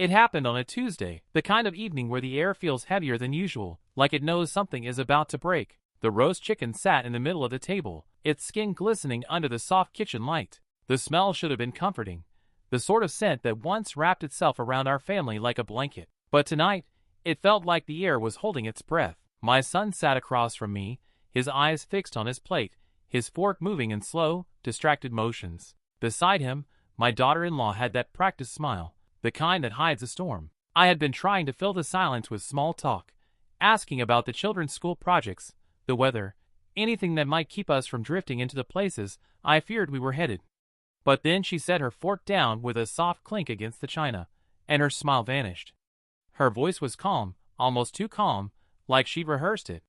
It happened on a Tuesday, the kind of evening where the air feels heavier than usual, like it knows something is about to break. The roast chicken sat in the middle of the table, its skin glistening under the soft kitchen light. The smell should have been comforting, the sort of scent that once wrapped itself around our family like a blanket. But tonight, it felt like the air was holding its breath. My son sat across from me, his eyes fixed on his plate, his fork moving in slow, distracted motions. Beside him, my daughter-in-law had that practiced smile, the kind that hides a storm. I had been trying to fill the silence with small talk, asking about the children's school projects, the weather, anything that might keep us from drifting into the places I feared we were headed. But then she set her fork down with a soft clink against the china, and her smile vanished. Her voice was calm, almost too calm, like she'd rehearsed it.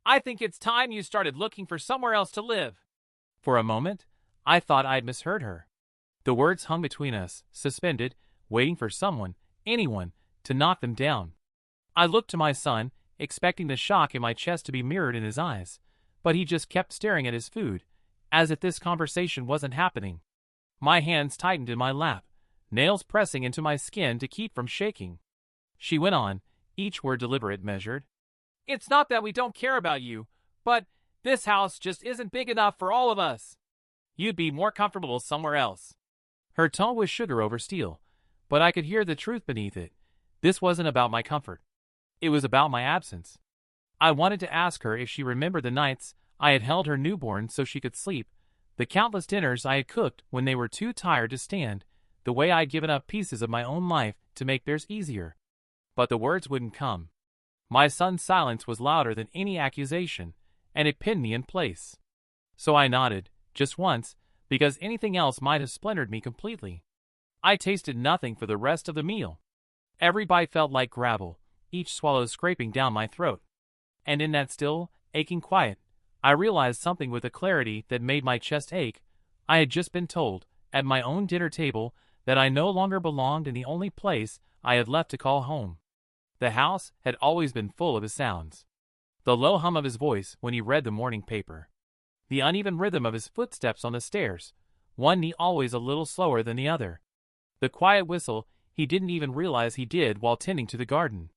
"I think it's time you started looking for somewhere else to live." For a moment, I thought I'd misheard her. The words hung between us, suspended, waiting for someone, anyone, to knock them down. I looked to my son, expecting the shock in my chest to be mirrored in his eyes, but he just kept staring at his food, as if this conversation wasn't happening. My hands tightened in my lap, nails pressing into my skin to keep from shaking. She went on, each word deliberate, measured. "It's not that we don't care about you, but this house just isn't big enough for all of us. You'd be more comfortable somewhere else." Her tone was sugar over steel, but I could hear the truth beneath it. This wasn't about my comfort. It was about my absence. I wanted to ask her if she remembered the nights I had held her newborn so she could sleep, the countless dinners I had cooked when they were too tired to stand, the way I'd given up pieces of my own life to make theirs easier. But the words wouldn't come. My son's silence was louder than any accusation, and it pinned me in place. So I nodded, just once, because anything else might have splintered me completely. I tasted nothing for the rest of the meal. Every bite felt like gravel, each swallow scraping down my throat. And in that still, aching quiet, I realized something with a clarity that made my chest ache. I had just been told, at my own dinner table, that I no longer belonged in the only place I had left to call home. The house had always been full of his sounds. The low hum of his voice when he read the morning paper. The uneven rhythm of his footsteps on the stairs, one knee always a little slower than the other. The quiet whistle he didn't even realize he did while tending to the garden.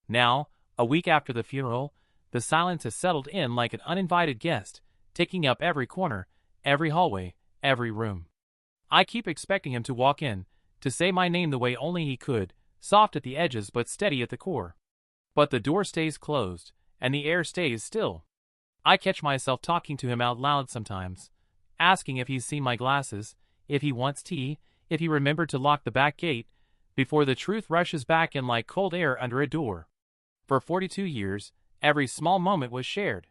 Now, a week after the funeral, the silence has settled in like an uninvited guest, taking up every corner, every hallway, every room. I keep expecting him to walk in, to say my name the way only he could, soft at the edges but steady at the core. But the door stays closed, and the air stays still. I catch myself talking to him out loud sometimes, asking if he's seen my glasses, if he wants tea, if he remembered to lock the back gate, before the truth rushes back in like cold air under a door. For 42 years, every small moment was shared.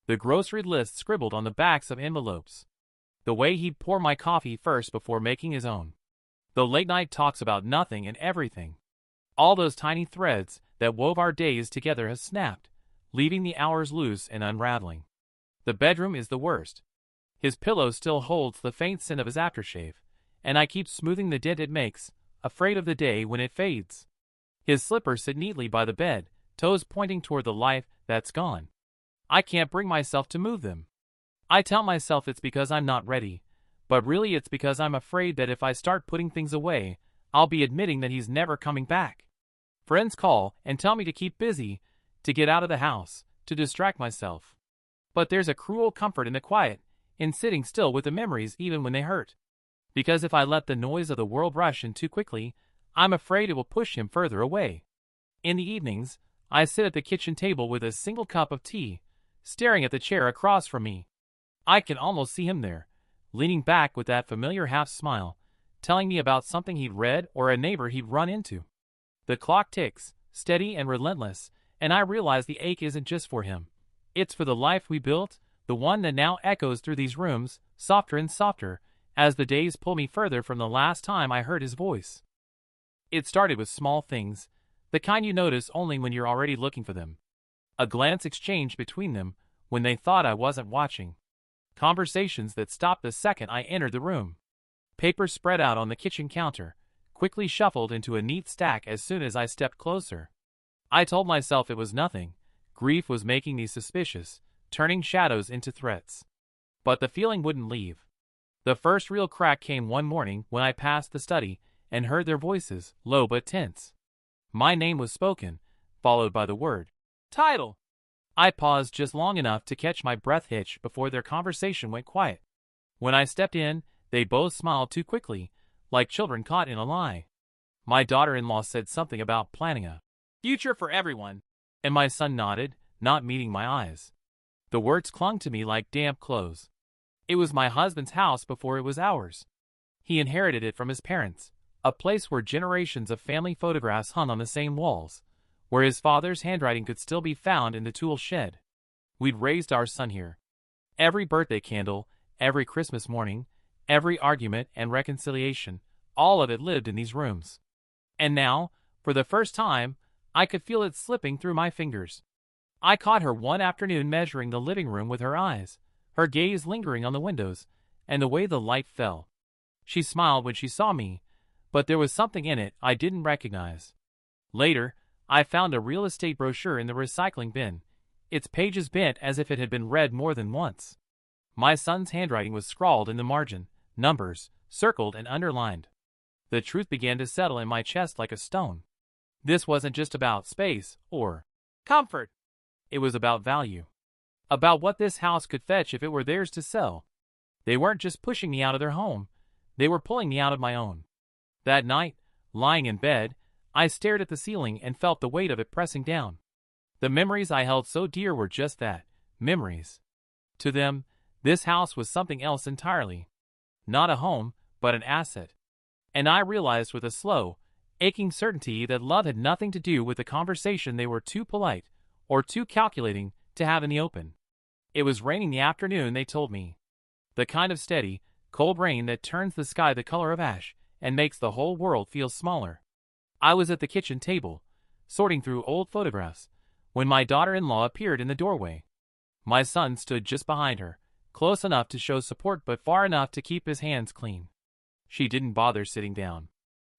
The grocery list scribbled on the backs of envelopes. The way he'd pour my coffee first before making his own. The late-night talks about nothing and everything. All those tiny threads that wove our days together have snapped, leaving the hours loose and unraveling. The bedroom is the worst. His pillow still holds the faint scent of his aftershave, and I keep smoothing the dent it makes, afraid of the day when it fades. His slippers sit neatly by the bed, toes pointing toward the life that's gone. I can't bring myself to move them. I tell myself it's because I'm not ready, but really it's because I'm afraid that if I start putting things away, I'll be admitting that he's never coming back. Friends call and tell me to keep busy, to get out of the house, to distract myself. But there's a cruel comfort in the quiet, in sitting still with the memories even when they hurt. Because if I let the noise of the world rush in too quickly, I'm afraid it will push him further away. In the evenings, I sit at the kitchen table with a single cup of tea, staring at the chair across from me. I can almost see him there, leaning back with that familiar half-smile, telling me about something he'd read or a neighbor he'd run into. The clock ticks, steady and relentless, and I realize the ache isn't just for him. It's for the life we built, the one that now echoes through these rooms, softer and softer, as the days pull me further from the last time I heard his voice. It started with small things, the kind you notice only when you're already looking for them. A glance exchanged between them when they thought I wasn't watching. Conversations that stopped the second I entered the room. Papers spread out on the kitchen counter, quickly shuffled into a neat stack as soon as I stepped closer. I told myself it was nothing. Grief was making me suspicious, turning shadows into threats. But the feeling wouldn't leave. The first real crack came one morning when I passed the study, and heard their voices, low but tense. My name was spoken, followed by the word, "Title." I paused just long enough to catch my breath hitch before their conversation went quiet. When I stepped in, they both smiled too quickly, like children caught in a lie. My daughter-in-law said something about planning a future for everyone, and my son nodded, not meeting my eyes. The words clung to me like damp clothes. It was my husband's house before it was ours. He inherited it from his parents, a place where generations of family photographs hung on the same walls, where his father's handwriting could still be found in the tool shed. We'd raised our son here. Every birthday candle, every Christmas morning, every argument and reconciliation, all of it lived in these rooms. And now, for the first time, I could feel it slipping through my fingers. I caught her one afternoon measuring the living room with her eyes, her gaze lingering on the windows, and the way the light fell. She smiled when she saw me, but there was something in it I didn't recognize. Later, I found a real estate brochure in the recycling bin, its pages bent as if it had been read more than once. My son's handwriting was scrawled in the margin, numbers, circled and underlined. The truth began to settle in my chest like a stone. This wasn't just about space or comfort. It was about value. About what this house could fetch if it were theirs to sell. They weren't just pushing me out of their home. They were pulling me out of my own. That night, lying in bed, I stared at the ceiling and felt the weight of it pressing down. The memories I held so dear were just that, memories. To them, this house was something else entirely. Not a home, but an asset. And I realized with a slow, aching certainty that love had nothing to do with the conversation they were too polite or too calculating to have in the open. It was raining the afternoon, they told me. The kind of steady, cold rain that turns the sky the color of ash and makes the whole world feel smaller. I was at the kitchen table, sorting through old photographs, when my daughter-in-law appeared in the doorway. My son stood just behind her, close enough to show support but far enough to keep his hands clean. She didn't bother sitting down.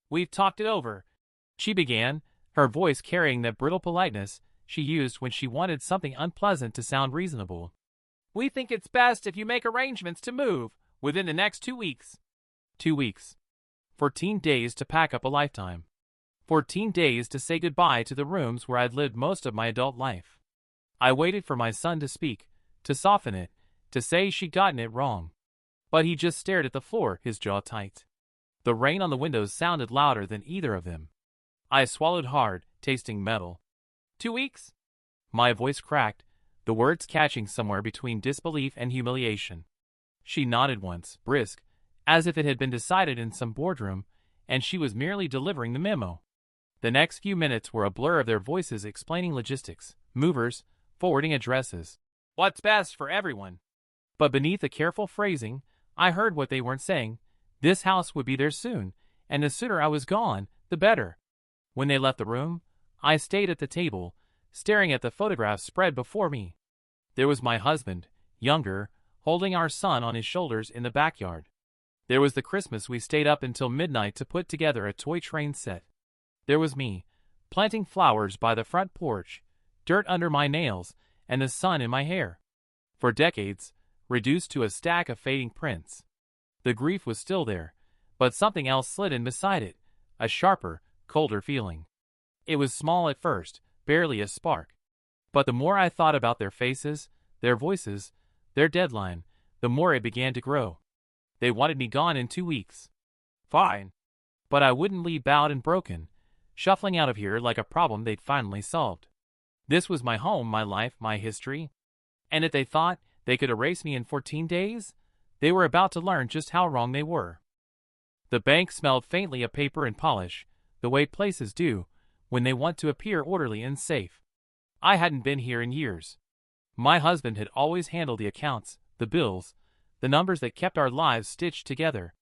"We've talked it over," she began, her voice carrying that brittle politeness she used when she wanted something unpleasant to sound reasonable. "We think it's best if you make arrangements to move within the next 2 weeks. 2 weeks. 14 days to pack up a lifetime. 14 days to say goodbye to the rooms where I'd lived most of my adult life. I waited for my son to speak, to soften it, to say she'd gotten it wrong. But he just stared at the floor, his jaw tight. The rain on the windows sounded louder than either of them. I swallowed hard, tasting metal. 2 weeks? My voice cracked, the words catching somewhere between disbelief and humiliation. She nodded once, brisk, as if it had been decided in some boardroom, and she was merely delivering the memo. The next few minutes were a blur of their voices explaining logistics, movers, forwarding addresses. What's best for everyone. But beneath the careful phrasing, I heard what they weren't saying. This house would be there soon, and the sooner I was gone, the better. When they left the room, I stayed at the table, staring at the photographs spread before me. There was my husband, younger, holding our son on his shoulders in the backyard. There was the Christmas we stayed up until midnight to put together a toy train set. There was me, planting flowers by the front porch, dirt under my nails, and the sun in my hair. For decades, reduced to a stack of fading prints. The grief was still there, but something else slid in beside it, a sharper, colder feeling. It was small at first, barely a spark. But the more I thought about their faces, their voices, their deadline, the more it began to grow. They wanted me gone in 2 weeks. Fine. But I wouldn't leave bowed and broken, shuffling out of here like a problem they'd finally solved. This was my home, my life, my history. And if they thought they could erase me in 14 days, they were about to learn just how wrong they were. The bank smelled faintly of paper and polish, the way places do, when they want to appear orderly and safe. I hadn't been here in years. My husband had always handled the accounts, the bills, the numbers that kept our lives stitched together.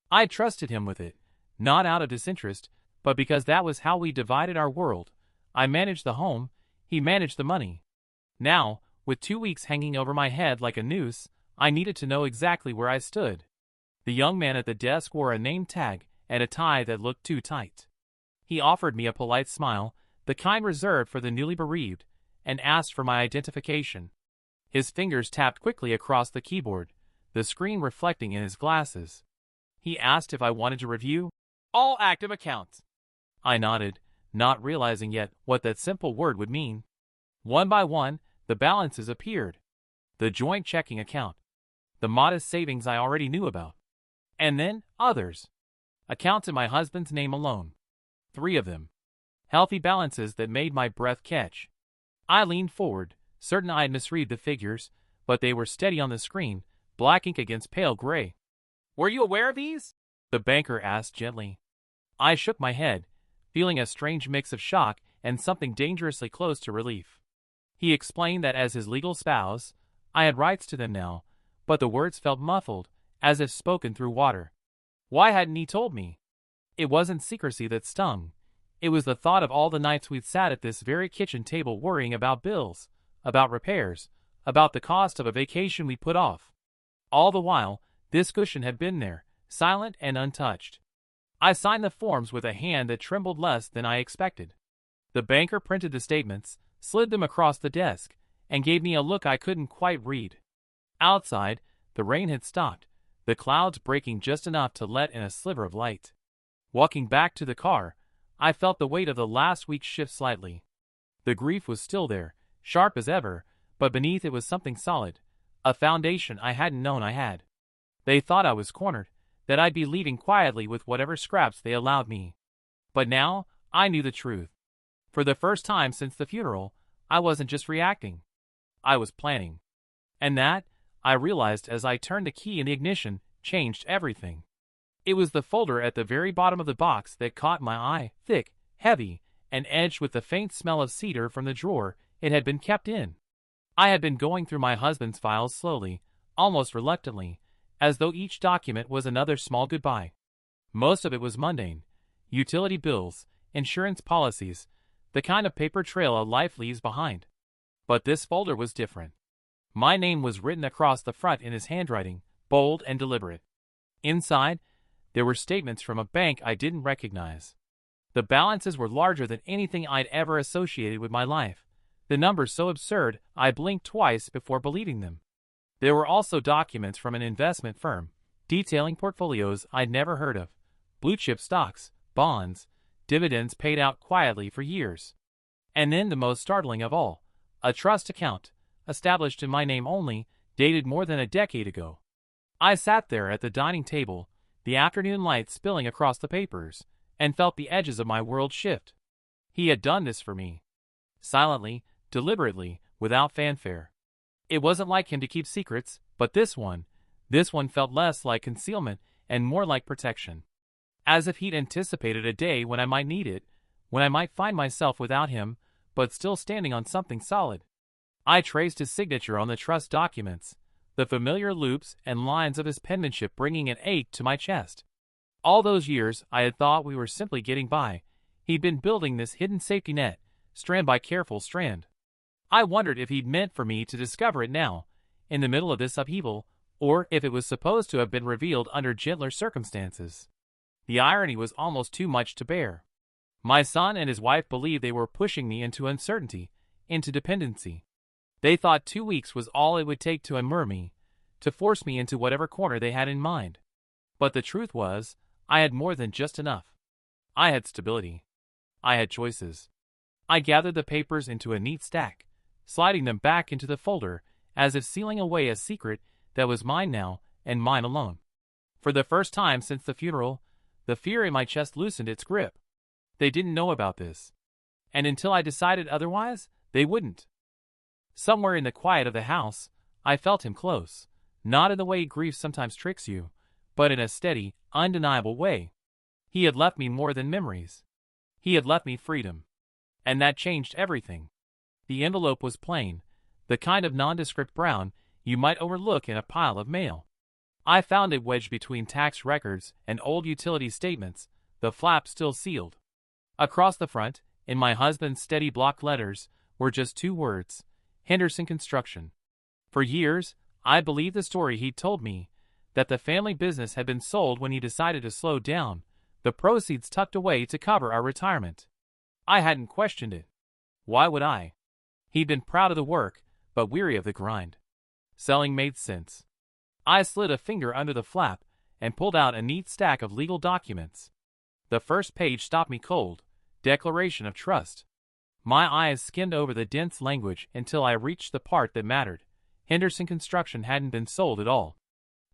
I trusted him with it, not out of disinterest, but because that was how we divided our world. I managed the home, he managed the money. Now, with 2 weeks hanging over my head like a noose, I needed to know exactly where I stood. The young man at the desk wore a name tag and a tie that looked too tight. He offered me a polite smile, the kind reserved for the newly bereaved, and asked for my identification. His fingers tapped quickly across the keyboard, the screen reflecting in his glasses. He asked if I wanted to review. All active accounts. I nodded, not realizing yet what that simple word would mean. One by one, the balances appeared. The joint checking account. The modest savings I already knew about. And then, others. Accounts in my husband's name alone. 3 of them. Healthy balances that made my breath catch. I leaned forward, certain I had misread the figures, but they were steady on the screen, black ink against pale gray. Were you aware of these? The banker asked gently. I shook my head, feeling a strange mix of shock and something dangerously close to relief. He explained that as his legal spouse, I had rights to them now, but the words felt muffled, as if spoken through water. Why hadn't he told me? It wasn't secrecy that stung. It was the thought of all the nights we'd sat at this very kitchen table worrying about bills, about repairs, about the cost of a vacation we put off. All the while, this cushion had been there, silent and untouched. I signed the forms with a hand that trembled less than I expected. The banker printed the statements, slid them across the desk, and gave me a look I couldn't quite read. Outside, the rain had stopped, the clouds breaking just enough to let in a sliver of light. Walking back to the car, I felt the weight of the last week's shift slightly. The grief was still there, sharp as ever, but beneath it was something solid, a foundation I hadn't known I had. They thought I was cornered, that I'd be leaving quietly with whatever scraps they allowed me. But now, I knew the truth. For the first time since the funeral, I wasn't just reacting. I was planning. And that, I realized as I turned the key in the ignition, changed everything. It was the folder at the very bottom of the box that caught my eye, thick, heavy, and edged with the faint smell of cedar from the drawer it had been kept in. I had been going through my husband's files slowly, almost reluctantly, as though each document was another small goodbye. Most of it was mundane. Utility bills, insurance policies, the kind of paper trail a life leaves behind. But this folder was different. My name was written across the front in his handwriting, bold and deliberate. Inside, there were statements from a bank I didn't recognize. The balances were larger than anything I'd ever associated with my life, the numbers so absurd I blinked twice before believing them. There were also documents from an investment firm, detailing portfolios I'd never heard of, blue-chip stocks, bonds, dividends paid out quietly for years. And then the most startling of all, a trust account, established in my name only, dated more than a decade ago. I sat there at the dining table, the afternoon light spilling across the papers, and felt the edges of my world shift. He had done this for me. Silently, deliberately, without fanfare. It wasn't like him to keep secrets, but this one felt less like concealment and more like protection. As if he'd anticipated a day when I might need it, when I might find myself without him, but still standing on something solid. I traced his signature on the trust documents, the familiar loops and lines of his penmanship bringing an ache to my chest. All those years I had thought we were simply getting by. He'd been building this hidden safety net, strand by careful strand. I wondered if he'd meant for me to discover it now, in the middle of this upheaval, or if it was supposed to have been revealed under gentler circumstances. The irony was almost too much to bear. My son and his wife believed they were pushing me into uncertainty, into dependency. They thought 2 weeks was all it would take to immure me, to force me into whatever corner they had in mind. But the truth was, I had more than just enough. I had stability. I had choices. I gathered the papers into a neat stack, sliding them back into the folder, as if sealing away a secret that was mine now, and mine alone. For the first time since the funeral, the fear in my chest loosened its grip. They didn't know about this. And until I decided otherwise, they wouldn't. Somewhere in the quiet of the house, I felt him close, not in the way grief sometimes tricks you, but in a steady, undeniable way. He had left me more than memories. He had left me freedom. And that changed everything. The envelope was plain, the kind of nondescript brown you might overlook in a pile of mail. I found it wedged between tax records and old utility statements, the flap still sealed. Across the front, in my husband's steady block letters, were just 2 words, Henderson Construction. For years, I believed the story he'd told me, that the family business had been sold when he decided to slow down, the proceeds tucked away to cover our retirement. I hadn't questioned it. Why would I? He'd been proud of the work, but weary of the grind. Selling made sense. I slid a finger under the flap and pulled out a neat stack of legal documents. The first page stopped me cold. Declaration of trust. My eyes skimmed over the dense language until I reached the part that mattered. Henderson Construction hadn't been sold at all.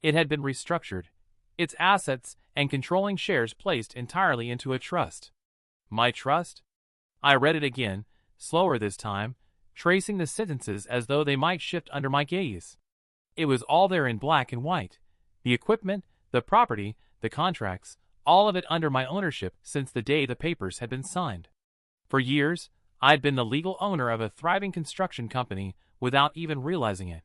It had been restructured, its assets and controlling shares placed entirely into a trust. My trust? I read it again, slower this time, tracing the sentences as though they might shift under my gaze. It was all there in black and white. The equipment, the property, the contracts, all of it under my ownership since the day the papers had been signed. For years, I'd been the legal owner of a thriving construction company without even realizing it.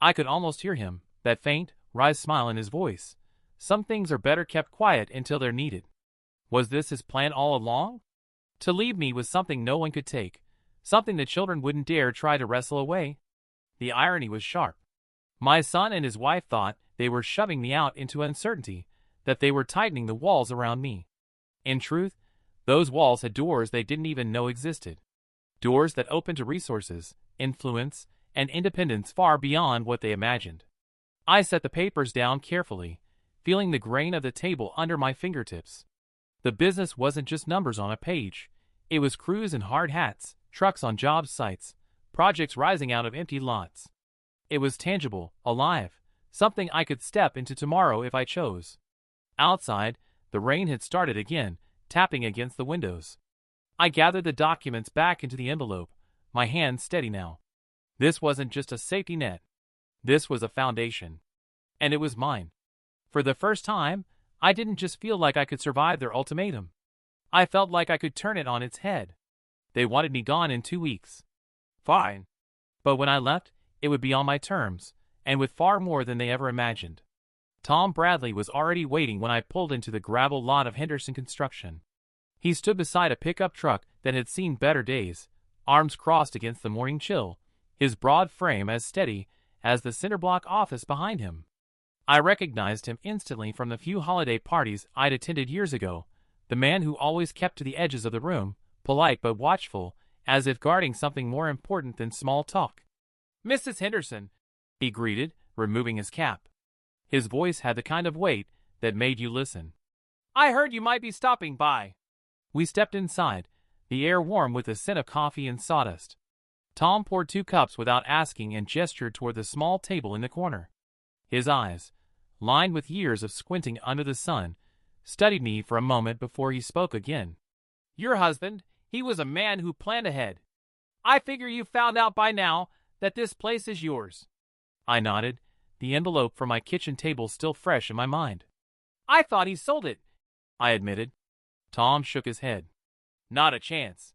I could almost hear him, that faint, wry smile in his voice. Some things are better kept quiet until they're needed. Was this his plan all along? To leave me with something no one could take, something the children wouldn't dare try to wrestle away? The irony was sharp. My son and his wife thought they were shoving me out into uncertainty, that they were tightening the walls around me. In truth, those walls had doors they didn't even know existed. Doors that opened to resources, influence, and independence far beyond what they imagined. I set the papers down carefully, feeling the grain of the table under my fingertips. The business wasn't just numbers on a page. It was crews in hard hats, trucks on job sites, projects rising out of empty lots. It was tangible, alive, something I could step into tomorrow if I chose. Outside, the rain had started again, tapping against the windows. I gathered the documents back into the envelope, my hands steady now. This wasn't just a safety net. This was a foundation. And it was mine. For the first time, I didn't just feel like I could survive their ultimatum. I felt like I could turn it on its head. They wanted me gone in 2 weeks. Fine. But when I left, it would be on my terms, and with far more than they ever imagined. Tom Bradley was already waiting when I pulled into the gravel lot of Henderson Construction. He stood beside a pickup truck that had seen better days, arms crossed against the morning chill, his broad frame as steady as the cinder-block office behind him. I recognized him instantly from the few holiday parties I'd attended years ago, the man who always kept to the edges of the room, polite but watchful, as if guarding something more important than small talk. "Mrs. Henderson," he greeted, removing his cap. His voice had the kind of weight that made you listen. "I heard you might be stopping by." We stepped inside, the air warm with the scent of coffee and sawdust. Tom poured 2 cups without asking and gestured toward the small table in the corner. His eyes, lined with years of squinting under the sun, studied me for a moment before he spoke again. "Your husband, he was a man who planned ahead. I figure you found out by now that this place is yours." I nodded, the envelope from my kitchen table still fresh in my mind. "I thought he sold it," I admitted. Tom shook his head. "Not a chance.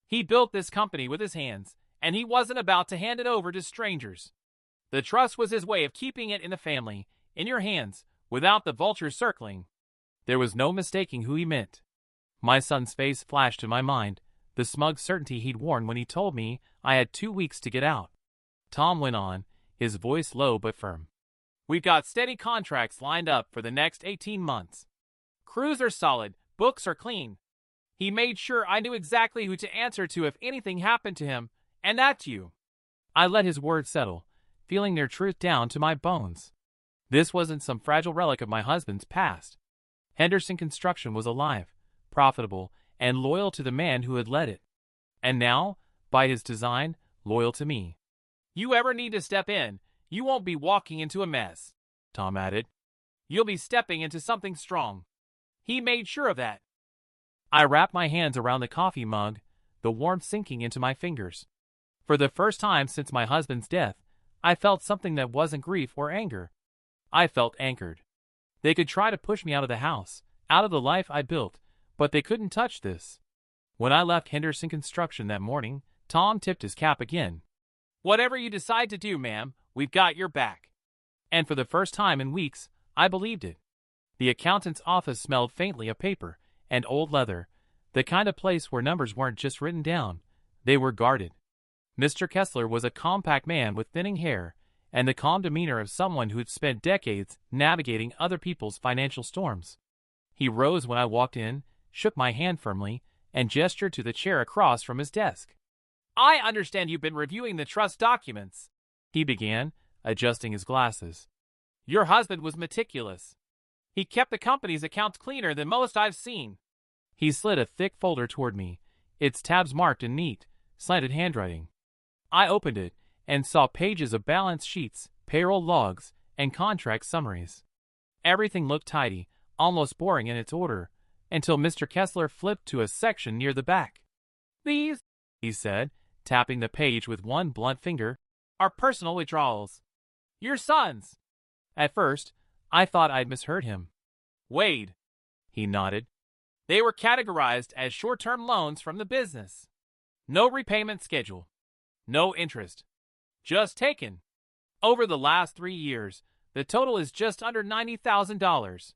He built this company with his hands, and he wasn't about to hand it over to strangers. The trust was his way of keeping it in the family, in your hands, without the vultures circling." There was no mistaking who he meant. My son's face flashed in my mind, the smug certainty he'd worn when he told me I had 2 weeks to get out. Tom went on, his voice low but firm. "We've got steady contracts lined up for the next 18 months. Crews are solid, books are clean. He made sure I knew exactly who to answer to if anything happened to him, and that's you." I let his words settle, feeling their truth down to my bones. This wasn't some fragile relic of my husband's past. Henderson Construction was alive, profitable, and loyal to the man who had led it. And now, by his design, loyal to me. "You ever need to step in, you won't be walking into a mess," Tom added. "You'll be stepping into something strong. He made sure of that." I wrapped my hands around the coffee mug, the warmth sinking into my fingers. For the first time since my husband's death, I felt something that wasn't grief or anger. I felt anchored. They could try to push me out of the house, out of the life I built, but they couldn't touch this. When I left Henderson Construction that morning, Tom tipped his cap again. "Whatever you decide to do, ma'am, we've got your back." And for the first time in weeks, I believed it. The accountant's office smelled faintly of paper and old leather, the kind of place where numbers weren't just written down, they were guarded. Mr. Kessler was a compact man with thinning hair and the calm demeanor of someone who'd spent decades navigating other people's financial storms. He rose when I walked in, shook my hand firmly, and gestured to the chair across from his desk. "I understand you've been reviewing the trust documents," he began, adjusting his glasses. "Your husband was meticulous. He kept the company's accounts cleaner than most I've seen. He slid a thick folder toward me, its tabs marked in neat, slanted handwriting. I opened it and saw pages of balance sheets, payroll logs, and contract summaries. Everything looked tidy, almost boring in its order, until Mr. Kessler flipped to a section near the back. "These," he said, tapping the page with one blunt finger, "are personal withdrawals. Your son's." At first, I thought I'd misheard him. "Wade," he nodded. "They were categorized as short-term loans from the business. No repayment schedule. No interest. Just taken. Over the last 3 years, the total is just under $90,000.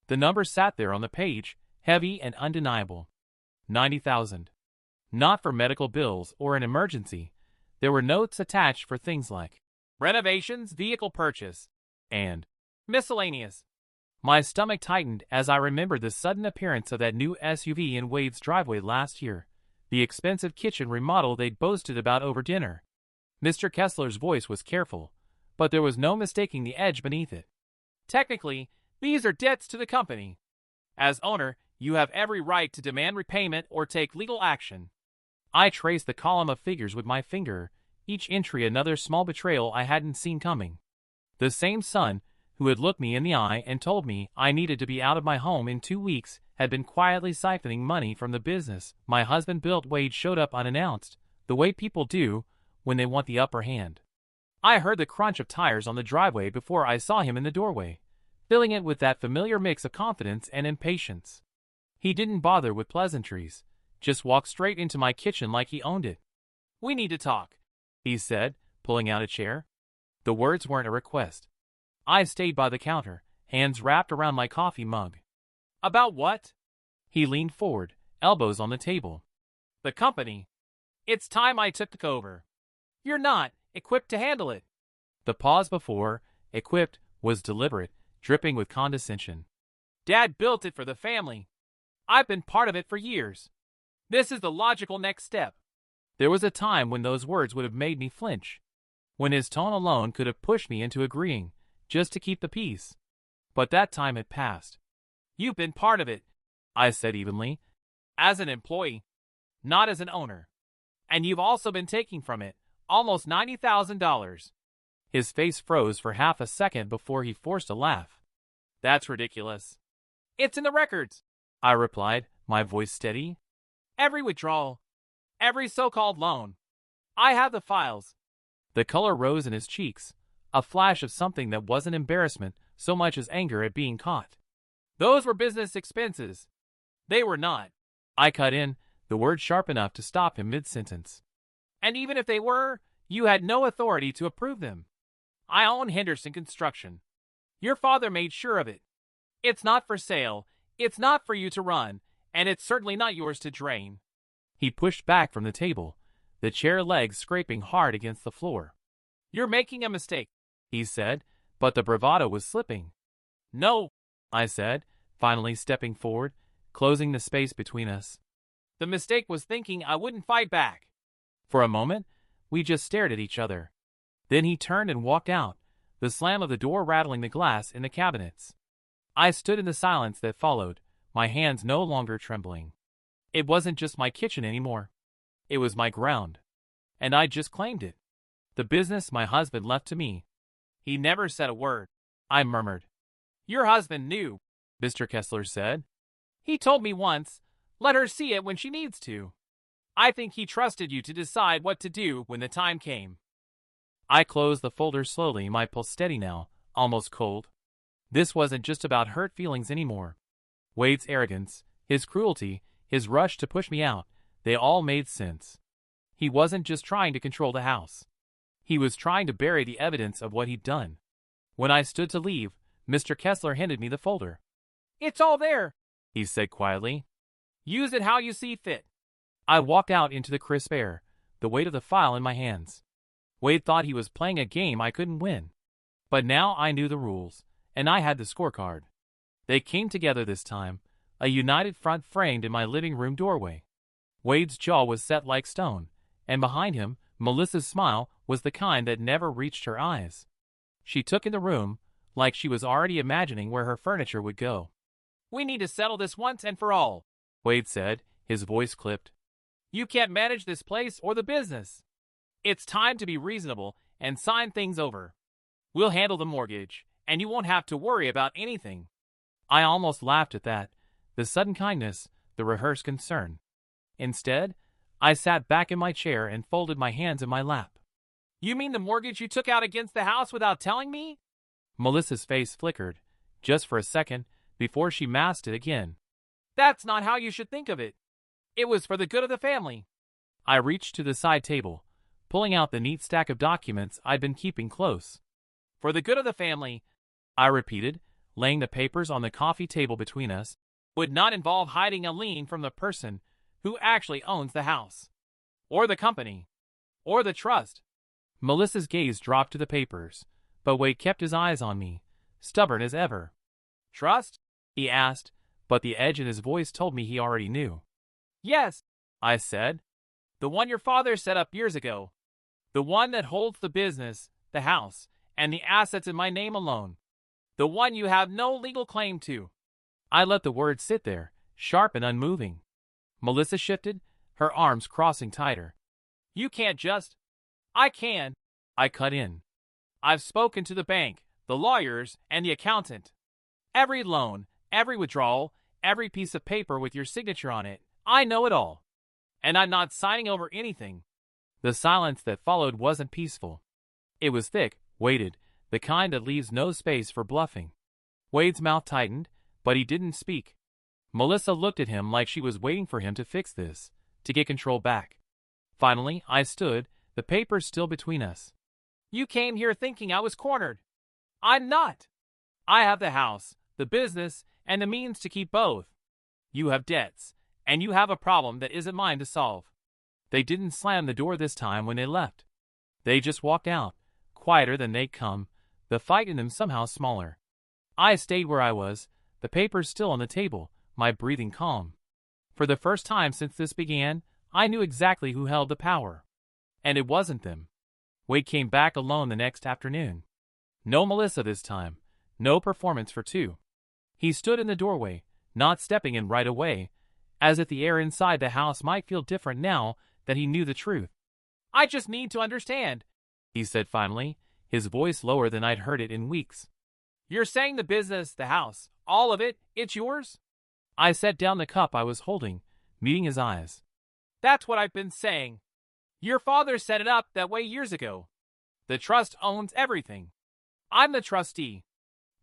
The number sat there on the page, heavy and undeniable. 90,000. Not for medical bills or an emergency. There were notes attached for things like renovations, vehicle purchase, and miscellaneous. My stomach tightened as I remembered the sudden appearance of that new SUV in Wade's driveway last year, the expensive kitchen remodel they'd boasted about over dinner. Mr. Kessler's voice was careful, but there was no mistaking the edge beneath it. "Technically, these are debts to the company. As owner, you have every right to demand repayment or take legal action." I traced the column of figures with my finger, each entry another small betrayal I hadn't seen coming. The same son who had looked me in the eye and told me I needed to be out of my home in 2 weeks had been quietly siphoning money from the business my husband built. Wade showed up unannounced, the way people do when they want the upper hand. I heard the crunch of tires on the driveway before I saw him in the doorway, filling it with that familiar mix of confidence and impatience. He didn't bother with pleasantries, just walked straight into my kitchen like he owned it. "We need to talk," he said, pulling out a chair. The words weren't a request. I stayed by the counter, hands wrapped around my coffee mug. "About what?" He leaned forward, elbows on the table. "The company. It's time I took over. You're not equipped to handle it." The pause before equipped was deliberate, dripping with condescension. "Dad built it for the family. I've been part of it for years. This is the logical next step." There was a time when those words would have made me flinch, when his tone alone could have pushed me into agreeing, just to keep the peace. But that time had passed. "You've been part of it," I said evenly, "as an employee, not as an owner. And you've also been taking from it almost $90,000. His face froze for half a second before he forced a laugh. "That's ridiculous." "It's in the records," I replied, my voice steady. "Every withdrawal, every so-called loan. I have the files." The color rose in his cheeks, a flash of something that wasn't embarrassment so much as anger at being caught. "Those were business expenses. They were not." I cut in, the word sharp enough to stop him mid-sentence. "And even if they were, you had no authority to approve them. I own Henderson Construction. Your father made sure of it. It's not for sale, it's not for you to run, and it's certainly not yours to drain." He pushed back from the table, the chair legs scraping hard against the floor. "You're making a mistake," he said, but the bravado was slipping. "No," I said, finally stepping forward, closing the space between us. "The mistake was thinking I wouldn't fight back." For a moment, we just stared at each other. Then he turned and walked out, the slam of the door rattling the glass in the cabinets. I stood in the silence that followed, my hands no longer trembling. It wasn't just my kitchen anymore. It was my ground. And I just claimed it. The business my husband left to me. "He never said a word," I murmured. "Your husband knew," Mr. Kessler said. "He told me once, let her see it when she needs to. I think he trusted you to decide what to do when the time came." I closed the folder slowly, my pulse steady now, almost cold. This wasn't just about hurt feelings anymore. Wade's arrogance, his cruelty, his rush to push me out, they all made sense. He wasn't just trying to control the house. He was trying to bury the evidence of what he'd done. When I stood to leave, Mr. Kessler handed me the folder. "It's all there," he said quietly. "Use it how you see fit." I walked out into the crisp air, the weight of the file in my hands. Wade thought he was playing a game I couldn't win. But now I knew the rules, and I had the scorecard. They came together this time, a united front framed in my living room doorway. Wade's jaw was set like stone, and behind him, Melissa's smile was the kind that never reached her eyes. She took in the room, like she was already imagining where her furniture would go. "We need to settle this once and for all," Wade said, his voice clipped. You can't manage this place or the business. It's time to be reasonable and sign things over. We'll handle the mortgage, and you won't have to worry about anything. I almost laughed at that, the sudden kindness, the rehearsed concern. Instead, I sat back in my chair and folded my hands in my lap. You mean the mortgage you took out against the house without telling me? Melissa's face flickered, just for a second, before she masked it again. That's not how you should think of it. It was for the good of the family. I reached to the side table, pulling out the neat stack of documents I'd been keeping close. For the good of the family, I repeated, laying the papers on the coffee table between us, would not involve hiding a lien from the person who actually owns the house, or the company, or the trust. Melissa's gaze dropped to the papers, but Wade kept his eyes on me, stubborn as ever. Trust? He asked, but the edge in his voice told me he already knew. Yes, I said. The one your father set up years ago. The one that holds the business, the house, and the assets in my name alone. The one you have no legal claim to. I let the words sit there, sharp and unmoving. Melissa shifted, her arms crossing tighter. You can't just... I can. I cut in. I've spoken to the bank, the lawyers, and the accountant. Every loan, every withdrawal, every piece of paper with your signature on it, I know it all. And I'm not signing over anything. The silence that followed wasn't peaceful. It was thick, weighted, the kind that leaves no space for bluffing. Wade's mouth tightened, but he didn't speak. Melissa looked at him like she was waiting for him to fix this, to get control back. Finally, I stood, the papers still between us. You came here thinking I was cornered. I'm not. I have the house, the business, and the means to keep both. You have debts, and you have a problem that isn't mine to solve. They didn't slam the door this time when they left. They just walked out, quieter than they'd come, the fight in them somehow smaller. I stayed where I was, the papers still on the table, my breathing calm. For the first time since this began, I knew exactly who held the power. And it wasn't them. Wade came back alone the next afternoon. No Melissa this time, no performance for two. He stood in the doorway, not stepping in right away, as if the air inside the house might feel different now that he knew the truth. I just need to understand, he said finally, his voice lower than I'd heard it in weeks. You're saying the business, the house, all of it, it's yours? I set down the cup I was holding, meeting his eyes. That's what I've been saying. Your father set it up that way years ago. The trust owns everything. I'm the trustee.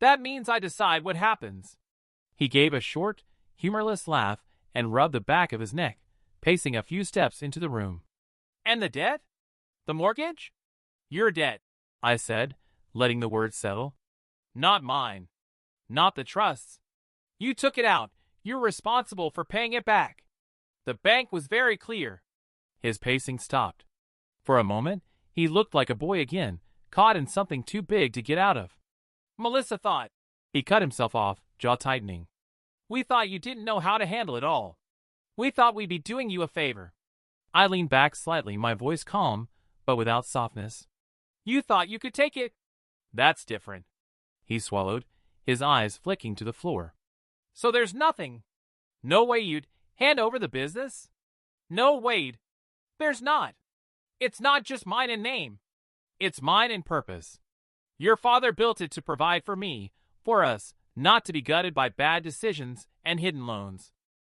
That means I decide what happens. He gave a short, humorless laugh and rubbed the back of his neck, pacing a few steps into the room. And the debt? The mortgage? Your debt, I said, letting the words settle. Not mine. Not the trust's. You took it out. You're responsible for paying it back. The bank was very clear. His pacing stopped. For a moment, he looked like a boy again, caught in something too big to get out of. Melissa thought. He cut himself off, jaw tightening. We thought you didn't know how to handle it all. We thought we'd be doing you a favor. I leaned back slightly, my voice calm, but without softness. You thought you could take it. That's different. He swallowed, his eyes flicking to the floor. So there's nothing. No way you'd hand over the business? No, Wade. There's not. It's not just mine in name. It's mine in purpose. Your father built it to provide for me, for us, not to be gutted by bad decisions and hidden loans.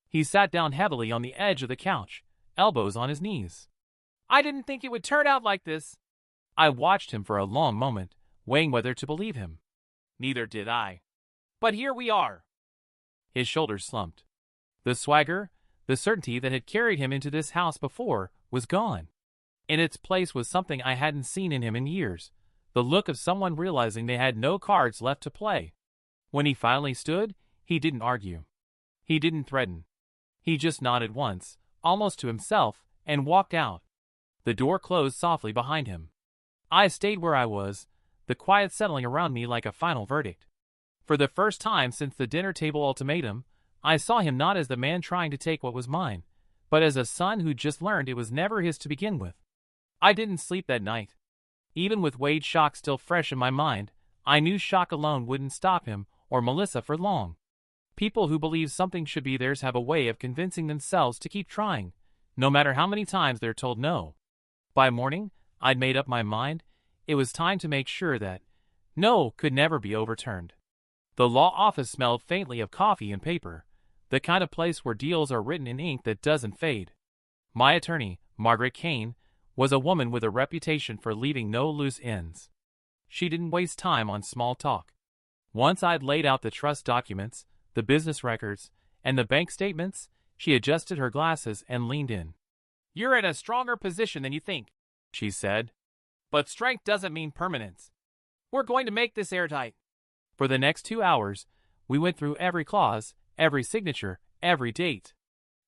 He sat down heavily on the edge of the couch, elbows on his knees. I didn't think it would turn out like this. I watched him for a long moment, weighing whether to believe him. Neither did I. But here we are. His shoulders slumped. The swagger, the certainty that had carried him into this house before, was gone. In its place was something I hadn't seen in him in years, the look of someone realizing they had no cards left to play. When he finally stood, he didn't argue. He didn't threaten. He just nodded once, almost to himself, and walked out. The door closed softly behind him. I stayed where I was, the quiet settling around me like a final verdict. For the first time since the dinner table ultimatum, I saw him not as the man trying to take what was mine, but as a son who'd just learned it was never his to begin with. I didn't sleep that night. Even with Wade's shock still fresh in my mind, I knew shock alone wouldn't stop him or Melissa for long. People who believe something should be theirs have a way of convincing themselves to keep trying, no matter how many times they're told no. By morning, I'd made up my mind. It was time to make sure that no could never be overturned. The law office smelled faintly of coffee and paper, the kind of place where deals are written in ink that doesn't fade. My attorney, Margaret Kane, was a woman with a reputation for leaving no loose ends. She didn't waste time on small talk. Once I'd laid out the trust documents, the business records, and the bank statements, she adjusted her glasses and leaned in. "You're in a stronger position than you think," she said. "But strength doesn't mean permanence. We're going to make this airtight." For the next 2 hours, we went through every clause, every signature, every date.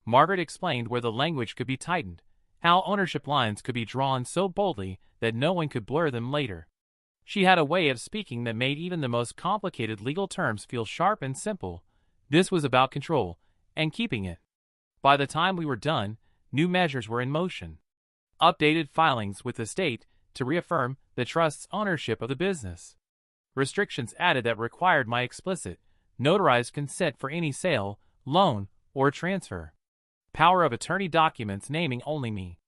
Margaret explained where the language could be tightened, how ownership lines could be drawn so boldly that no one could blur them later. She had a way of speaking that made even the most complicated legal terms feel sharp and simple. This was about control, and keeping it. By the time we were done, new measures were in motion. Updated filings with the state to reaffirm the trust's ownership of the business. Restrictions added that required my explicit, notarized consent for any sale, loan, or transfer. Power of attorney documents naming only me.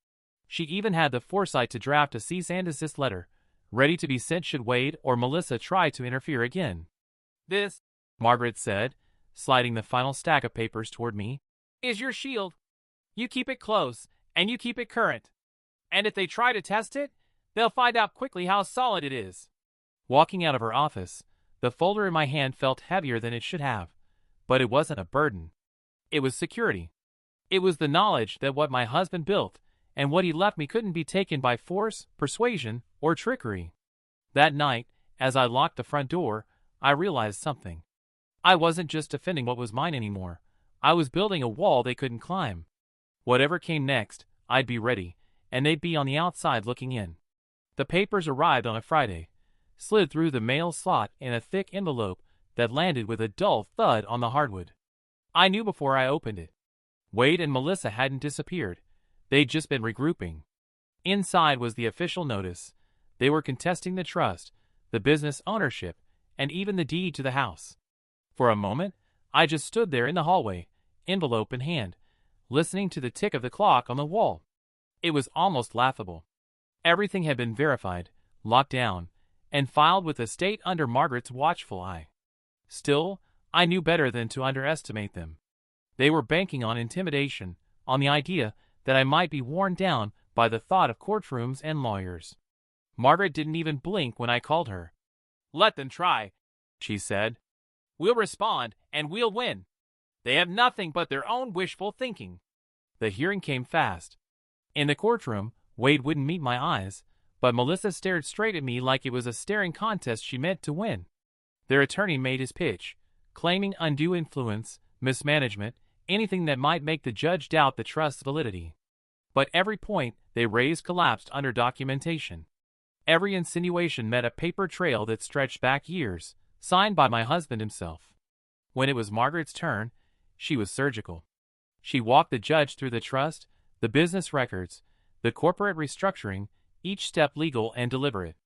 She even had the foresight to draft a cease and desist letter, ready to be sent should Wade or Melissa try to interfere again. "This," Margaret said, sliding the final stack of papers toward me, "is your shield. You keep it close, and you keep it current. And if they try to test it, they'll find out quickly how solid it is." Walking out of her office, the folder in my hand felt heavier than it should have, but it wasn't a burden. It was security. It was the knowledge that what my husband built and what he left me couldn't be taken by force, persuasion, or trickery. That night, as I locked the front door, I realized something. I wasn't just defending what was mine anymore. I was building a wall they couldn't climb. Whatever came next, I'd be ready, and they'd be on the outside looking in. The papers arrived on a Friday, slid through the mail slot in a thick envelope that landed with a dull thud on the hardwood. I knew before I opened it. Wade and Melissa hadn't disappeared. They'd just been regrouping. Inside was the official notice. They were contesting the trust, the business ownership, and even the deed to the house. For a moment, I just stood there in the hallway, envelope in hand, listening to the tick of the clock on the wall. It was almost laughable. Everything had been verified, locked down, and filed with the state under Margaret's watchful eye. Still, I knew better than to underestimate them. They were banking on intimidation, on the idea that I might be worn down by the thought of courtrooms and lawyers. Margaret didn't even blink when I called her. "Let them try," she said. "We'll respond, and we'll win. They have nothing but their own wishful thinking." The hearing came fast. In the courtroom, Wade wouldn't meet my eyes, but Melissa stared straight at me like it was a staring contest she meant to win. Their attorney made his pitch, claiming undue influence, mismanagement, anything that might make the judge doubt the trust's validity. But every point they raised collapsed under documentation. Every insinuation met a paper trail that stretched back years, signed by my husband himself. When it was Margaret's turn, she was surgical. She walked the judge through the trust, the business records, the corporate restructuring, each step legal and deliberate.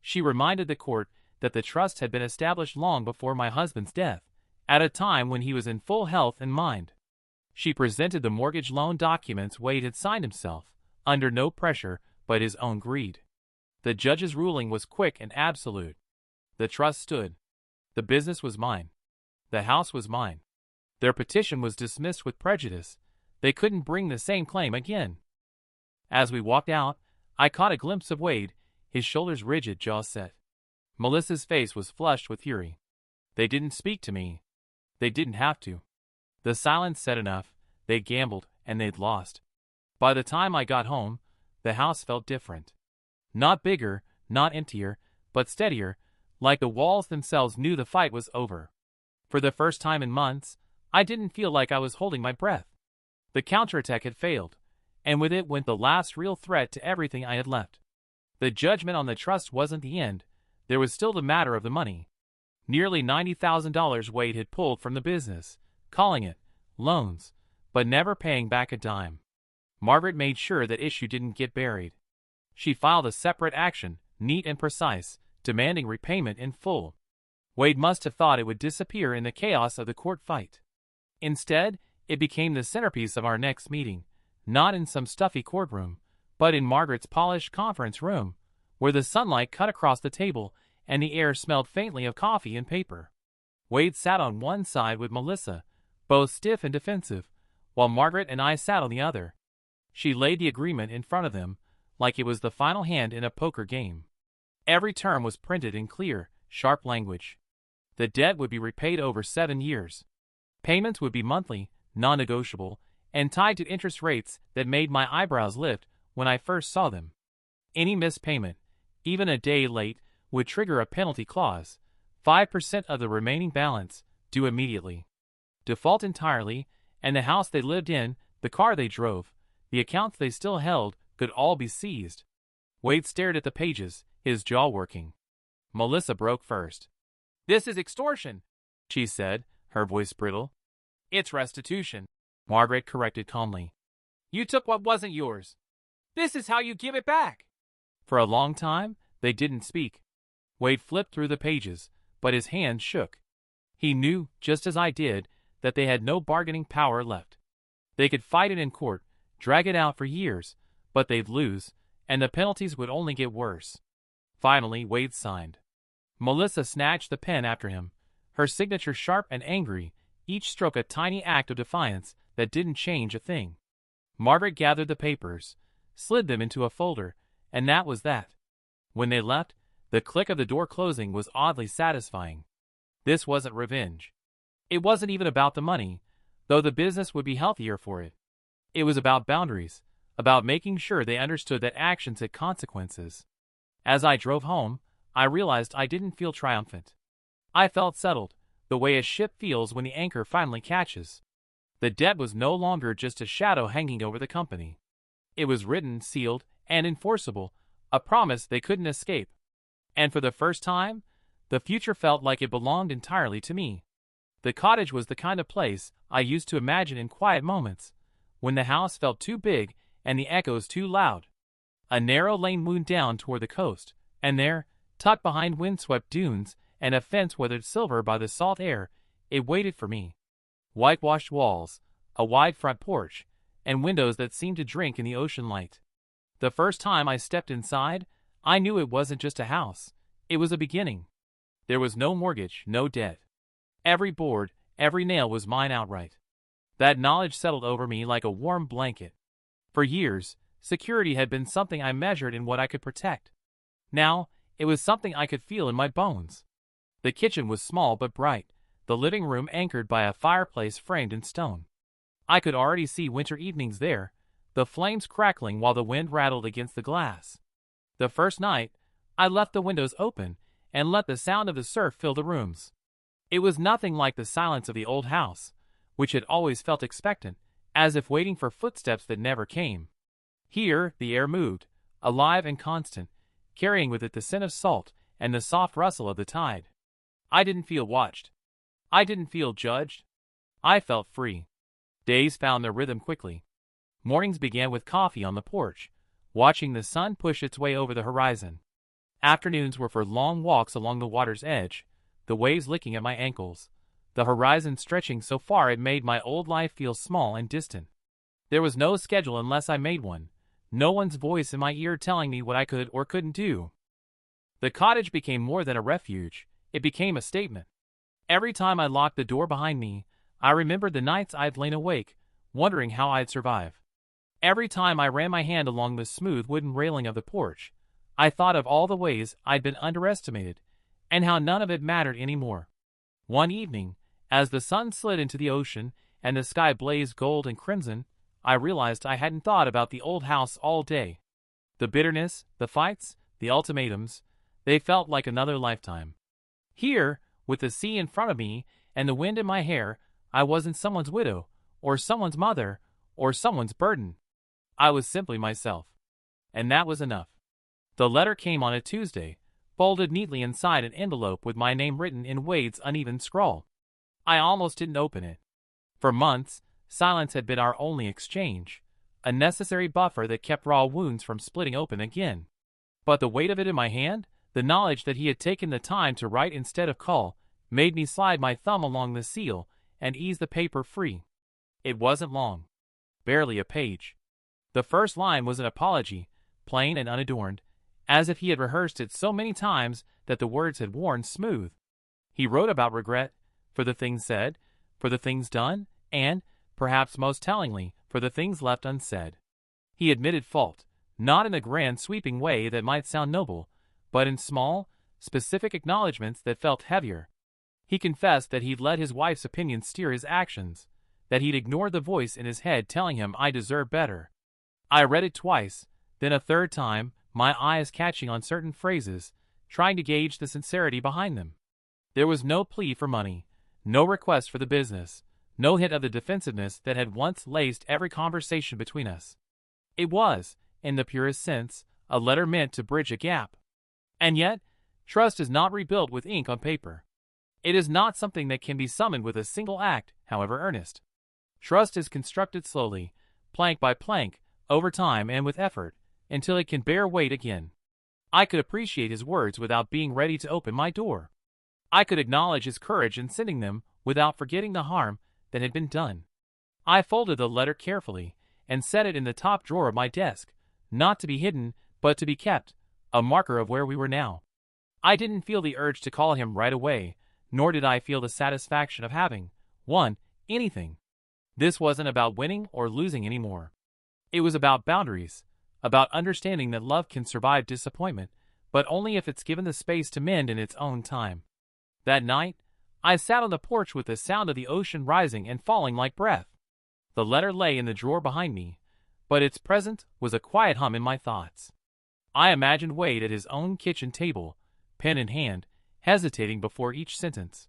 She reminded the court that the trust had been established long before my husband's death, at a time when he was in full health and mind. She presented the mortgage loan documents Wade had signed himself, under no pressure but his own greed. The judge's ruling was quick and absolute. The trust stood. The business was mine. The house was mine. Their petition was dismissed with prejudice. They couldn't bring the same claim again. As we walked out, I caught a glimpse of Wade, his shoulders rigid, jaw set. Melissa's face was flushed with fury. They didn't speak to me. They didn't have to. The silence said enough. They'd gambled, and they'd lost. By the time I got home, the house felt different. Not bigger, not emptier, but steadier, like the walls themselves knew the fight was over. For the first time in months, I didn't feel like I was holding my breath. The counterattack had failed, and with it went the last real threat to everything I had left. The judgment on the trust wasn't the end. There was still the matter of the money. Nearly $90,000 Wade had pulled from the business, calling it loans, but never paying back a dime. Margaret made sure that issue didn't get buried. She filed a separate action, neat and precise, demanding repayment in full. Wade must have thought it would disappear in the chaos of the court fight. Instead, it became the centerpiece of our next meeting, not in some stuffy courtroom, but in Margaret's polished conference room, where the sunlight cut across the table and the air smelled faintly of coffee and paper. Wade sat on one side with Melissa, both stiff and defensive, while Margaret and I sat on the other. She laid the agreement in front of them, like it was the final hand in a poker game. Every term was printed in clear, sharp language. The debt would be repaid over 7 years. Payments would be monthly, non-negotiable, and tied to interest rates that made my eyebrows lift when I first saw them. Any missed payment, even a day late, would trigger a penalty clause, 5% of the remaining balance, due immediately. Default entirely, and the house they lived in, the car they drove, the accounts they still held, could all be seized. Wade stared at the pages, his jaw working. Melissa broke first. "This is extortion," she said, her voice brittle. "It's restitution," Margaret corrected calmly. "You took what wasn't yours. This is how you give it back." For a long time, they didn't speak. Wade flipped through the pages, but his hand shook. He knew, just as I did, that they had no bargaining power left. They could fight it in court, drag it out for years, but they'd lose, and the penalties would only get worse. Finally, Wade signed. Melissa snatched the pen after him, her signature sharp and angry, each stroke a tiny act of defiance that didn't change a thing. Margaret gathered the papers, slid them into a folder, and that was that. When they left, the click of the door closing was oddly satisfying. This wasn't revenge. It wasn't even about the money, though the business would be healthier for it. It was about boundaries, about making sure they understood that actions had consequences. As I drove home, I realized I didn't feel triumphant. I felt settled, the way a ship feels when the anchor finally catches. The debt was no longer just a shadow hanging over the company. It was written, sealed, and enforceable, a promise they couldn't escape. And for the first time, the future felt like it belonged entirely to me. The cottage was the kind of place I used to imagine in quiet moments, when the house felt too big and the echoes too loud. A narrow lane wound down toward the coast, and there, tucked behind windswept dunes and a fence weathered silver by the salt air, it waited for me. Whitewashed walls, a wide front porch, and windows that seemed to drink in the ocean light. The first time I stepped inside, I knew it wasn't just a house. It was a beginning. There was no mortgage, no debt. Every board, every nail was mine outright. That knowledge settled over me like a warm blanket. For years, security had been something I measured in what I could protect. Now, it was something I could feel in my bones. The kitchen was small but bright, the living room anchored by a fireplace framed in stone. I could already see winter evenings there, the flames crackling while the wind rattled against the glass. The first night, I left the windows open and let the sound of the surf fill the rooms. It was nothing like the silence of the old house, which had always felt expectant, as if waiting for footsteps that never came. Here, the air moved, alive and constant, carrying with it the scent of salt and the soft rustle of the tide. I didn't feel watched. I didn't feel judged. I felt free. Days found their rhythm quickly. Mornings began with coffee on the porch, watching the sun push its way over the horizon. Afternoons were for long walks along the water's edge, the waves licking at my ankles, the horizon stretching so far it made my old life feel small and distant. There was no schedule unless I made one, no one's voice in my ear telling me what I could or couldn't do. The cottage became more than a refuge, it became a statement. Every time I locked the door behind me, I remembered the nights I'd lain awake, wondering how I'd survive. Every time I ran my hand along the smooth wooden railing of the porch, I thought of all the ways I'd been underestimated, and how none of it mattered anymore. One evening, as the sun slid into the ocean and the sky blazed gold and crimson, I realized I hadn't thought about the old house all day. The bitterness, the fights, the ultimatums, they felt like another lifetime. Here, with the sea in front of me and the wind in my hair, I wasn't someone's widow, or someone's mother, or someone's burden. I was simply myself. And that was enough. The letter came on a Tuesday, folded neatly inside an envelope with my name written in Wade's uneven scrawl. I almost didn't open it. For months, silence had been our only exchange, a necessary buffer that kept raw wounds from splitting open again. But the weight of it in my hand, the knowledge that he had taken the time to write instead of call, made me slide my thumb along the seal and ease the paper free. It wasn't long. Barely a page. The first line was an apology, plain and unadorned, as if he had rehearsed it so many times that the words had worn smooth. He wrote about regret, for the things said, for the things done, and, perhaps most tellingly, for the things left unsaid. He admitted fault, not in a grand sweeping way that might sound noble, but in small, specific acknowledgments that felt heavier. He confessed that he'd let his wife's opinion steer his actions, that he'd ignored the voice in his head telling him I deserve better. I read it twice, then a third time, my eyes catching on certain phrases, trying to gauge the sincerity behind them. There was no plea for money, no request for the business, no hint of the defensiveness that had once laced every conversation between us. It was, in the purest sense, a letter meant to bridge a gap. And yet, trust is not rebuilt with ink on paper. It is not something that can be summoned with a single act, however earnest. Trust is constructed slowly, plank by plank, over time and with effort, until it can bear weight again. I could appreciate his words without being ready to open my door. I could acknowledge his courage in sending them without forgetting the harm that had been done. I folded the letter carefully and set it in the top drawer of my desk, not to be hidden, but to be kept, a marker of where we were now. I didn't feel the urge to call him right away, nor did I feel the satisfaction of having won anything. This wasn't about winning or losing anymore. It was about boundaries, about understanding that love can survive disappointment, but only if it's given the space to mend in its own time. That night, I sat on the porch with the sound of the ocean rising and falling like breath. The letter lay in the drawer behind me, but its presence was a quiet hum in my thoughts. I imagined Wade at his own kitchen table, pen in hand, hesitating before each sentence.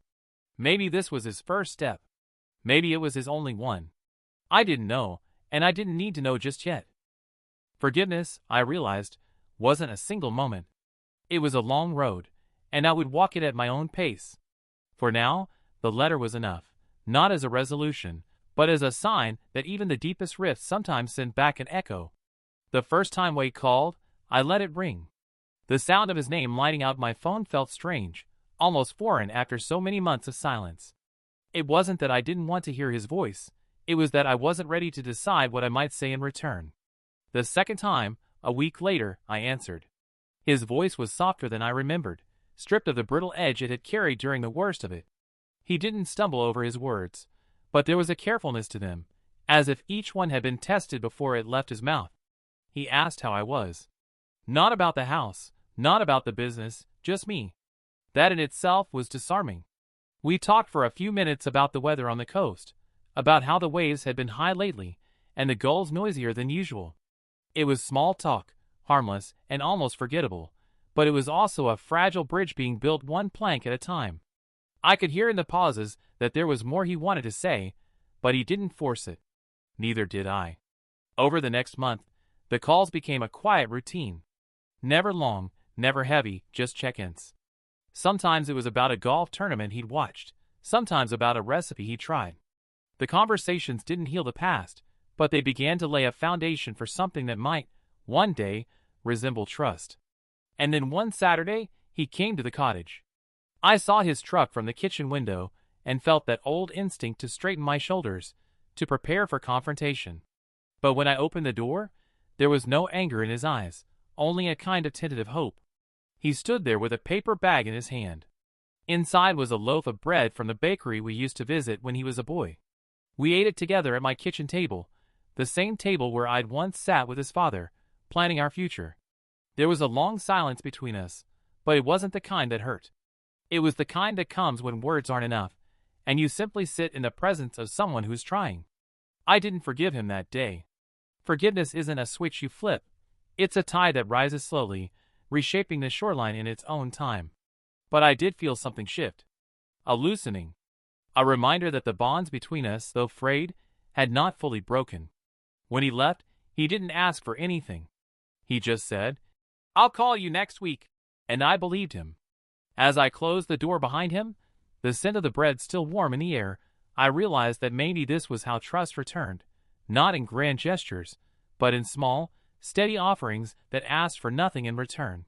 Maybe this was his first step. Maybe it was his only one. I didn't know, and I didn't need to know just yet. Forgiveness, I realized, wasn't a single moment. It was a long road, and I would walk it at my own pace. For now, the letter was enough, not as a resolution, but as a sign that even the deepest rifts sometimes send back an echo. The first time Wade called, I let it ring. The sound of his name lighting out my phone felt strange, almost foreign after so many months of silence. It wasn't that I didn't want to hear his voice, it was that I wasn't ready to decide what I might say in return. The second time, a week later, I answered. His voice was softer than I remembered, stripped of the brittle edge it had carried during the worst of it. He didn't stumble over his words, but there was a carefulness to them, as if each one had been tested before it left his mouth. He asked how I was. Not about the house, not about the business, just me. That in itself was disarming. We talked for a few minutes about the weather on the coast, about how the waves had been high lately, and the gulls noisier than usual. It was small talk, harmless and almost forgettable, but it was also a fragile bridge being built one plank at a time. I could hear in the pauses that there was more he wanted to say, but he didn't force it. Neither did I. Over the next month, the calls became a quiet routine. Never long, never heavy, just check-ins. Sometimes it was about a golf tournament he'd watched, sometimes about a recipe he tried. The conversations didn't heal the past, but they began to lay a foundation for something that might, one day, resemble trust. And then one Saturday, he came to the cottage. I saw his truck from the kitchen window and felt that old instinct to straighten my shoulders, to prepare for confrontation. But when I opened the door, there was no anger in his eyes, only a kind of tentative hope. He stood there with a paper bag in his hand. Inside was a loaf of bread from the bakery we used to visit when he was a boy. We ate it together at my kitchen table, the same table where I'd once sat with his father, planning our future. There was a long silence between us, but it wasn't the kind that hurt. It was the kind that comes when words aren't enough, and you simply sit in the presence of someone who's trying. I didn't forgive him that day. Forgiveness isn't a switch you flip. It's a tide that rises slowly, reshaping the shoreline in its own time. But I did feel something shift. A loosening. A reminder that the bonds between us, though frayed, had not fully broken. When he left, he didn't ask for anything. He just said, "I'll call you next week," and I believed him. As I closed the door behind him, the scent of the bread still warm in the air, I realized that maybe this was how trust returned, not in grand gestures, but in small, steady offerings that asked for nothing in return.